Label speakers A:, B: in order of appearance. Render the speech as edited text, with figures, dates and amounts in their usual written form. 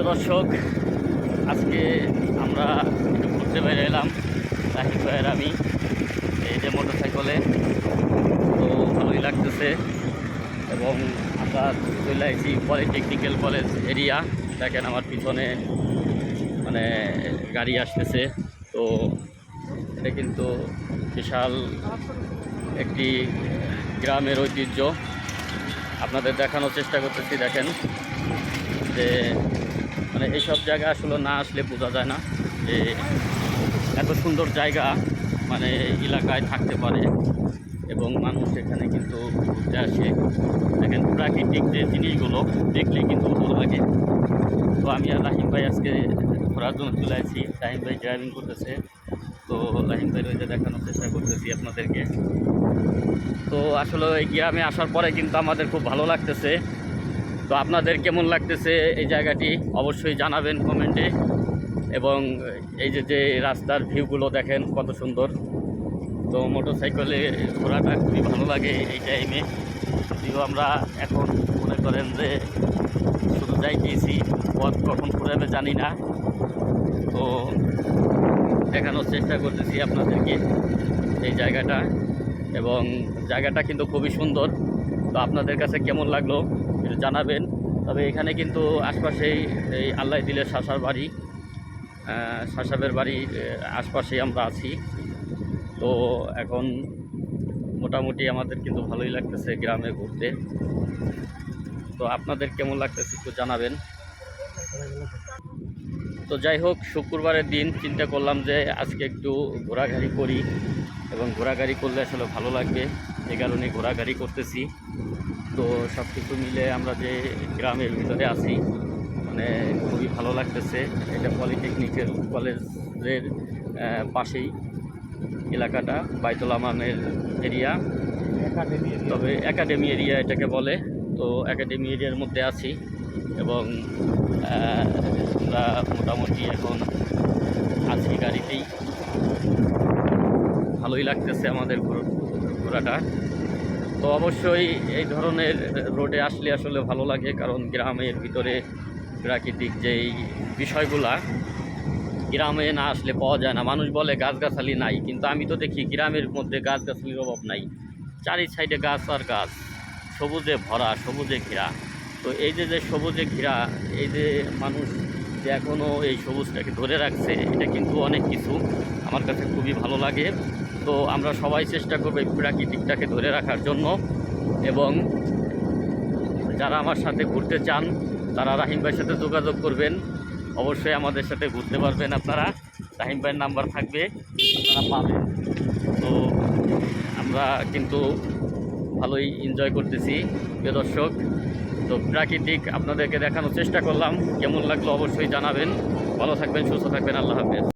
A: দর্শক, আজকে আমরা একটু ঘুরতে বেরিয়ে এলাম রাহিম ভাইয়ের আমি, এই যে মোটরসাইকেলে। তো ভালোই লাগতেছে এবং আমরা চলে আসছি পলিটেকনিক্যাল কলেজ এরিয়া। দেখেন আমার পিছনে মানে গাড়ি আসতেছে। তো এটা কিন্তু বিশাল একটি গ্রামের ঐতিহ্য আপনাদের দেখানোর চেষ্টা করতেছি। দেখেন যে মানে এইসব জায়গা আসলে না আসলে বোঝা যায় না যে এত সুন্দর জায়গা মানে এলাকায় থাকতে পারে এবং মানুষ এখানে কিন্তু ঘুরতে আসে। দেখেন প্রাকৃতিক যে জিনিসগুলো দেখলে কিন্তু ভালো লাগে। তো আমি আর রাহিম ভাই আজকে ঘোরার জন্য চলে আসছি। রাহিম ভাই ড্রাইভিং করতেছে, তো রাহিম ভাই ওইটা দেখানোর চেষ্টা করতেছি আপনাদেরকে। তো আসলে এই গ্রামে আসার পরে কিন্তু আমাদের খুব ভালো লাগতেছে। তো আপনাদের কেমন লাগতেছে এই জায়গাটি অবশ্যই জানাবেন কমেন্টে। এবং এই যে রাস্তার ভিউগুলো দেখেন কত সুন্দর। তো মোটরসাইকেলে ঘোরাটা খুবই ভালো লাগে এই টাইমে। যদিও আমরা এখন মনে করেন যে শুধু যাইতেছি, পথ কখন ঘুরাবে জানি না। তো দেখানোর চেষ্টা করতেছি আপনাদেরকে এই জায়গাটা, এবং জায়গাটা কিন্তু খুবই সুন্দর। তো আপনাদের কাছে কেমন লাগলো একটু জানাবেন। তবে এখানে কিন্তু আশপাশেই এই আল্লাহ দিলে শাসার বাড়ি, শাসাবের বাড়ি আশপাশেই আমরা আছি। তো এখন মোটামুটি আমাদের কিন্তু ভালোই লাগতেছে গ্রামে ঘুরতে। তো আপনাদের কেমন লাগতেছে একটু জানাবেন। তো যাই হোক, শুক্রবারের দিন চিন্তা করলাম যে আজকে একটু ঘোরাঘুরি করি, এবং ঘোরাঘুরি করলে আসলে ভালো লাগবে, এই কারণে ঘোরাঘুরি করতেছি। তো সব কিছু মিলে আমরা যে গ্রামের ভিতরে আছি মানে খুবই ভালো লাগতেছে। এটা পলিটেকনিক্যাল কলেজের পাশেই এলাকাটা, বাইতুল আমানের এরিয়া, তবে একাডেমি এরিয়া এটাকে বলে। তো একাডেমি এরিয়ার মধ্যে আছি এবং আমরা মোটামুটি এখন আছি গাড়িতেই। ভালোই লাগতেছে আমাদের ঘোরাটা। তো অবশ্যই এই ধরনের রোডে আসলে আসলে ভালো লাগে, কারণ গ্রামের ভিতরে প্রাকৃতিক যেই বিষয়গুলা গ্রামে না আসলে পাওয়া যায় না। মানুষ বলে গাছগাছালি নাই, কিন্তু আমি তো দেখি গ্রামের মধ্যে গাছগাছালির অভাব নাই। চারি সাইডে গাছ আর গাছ, সবুজে ভরা, সবুজে ঘেরা। তো এই যে সবুজে ঘেরা, এই যে মানুষ যে এখনও এই সবুজটাকে ধরে রাখছে, এটা কিন্তু অনেক কিছু আমার কাছে খুবই ভালো লাগে। তো আমরা সবাই চেষ্টা করবো এই প্রাকৃতিকটাকে ধরে রাখার জন্য। এবং যারা আমার সাথে ঘুরতে চান তারা রাহিম ভাইয়ের সাথে যোগাযোগ করবেন, অবশ্যই আমাদের সাথে ঘুরতে পারবেন আপনারা। রাহিম ভাইয়ের নাম্বার থাকবে, আপনারা পাবেন। তো আমরা কিন্তু ভালোই এনজয় করতেছি প্রিয় দর্শক। তো প্রাকৃতিক আপনাদেরকে দেখানোর চেষ্টা করলাম, কেমন লাগলো অবশ্যই জানাবেন। ভালো থাকবেন, সুস্থ থাকবেন, আল্লাহ হাফেজ।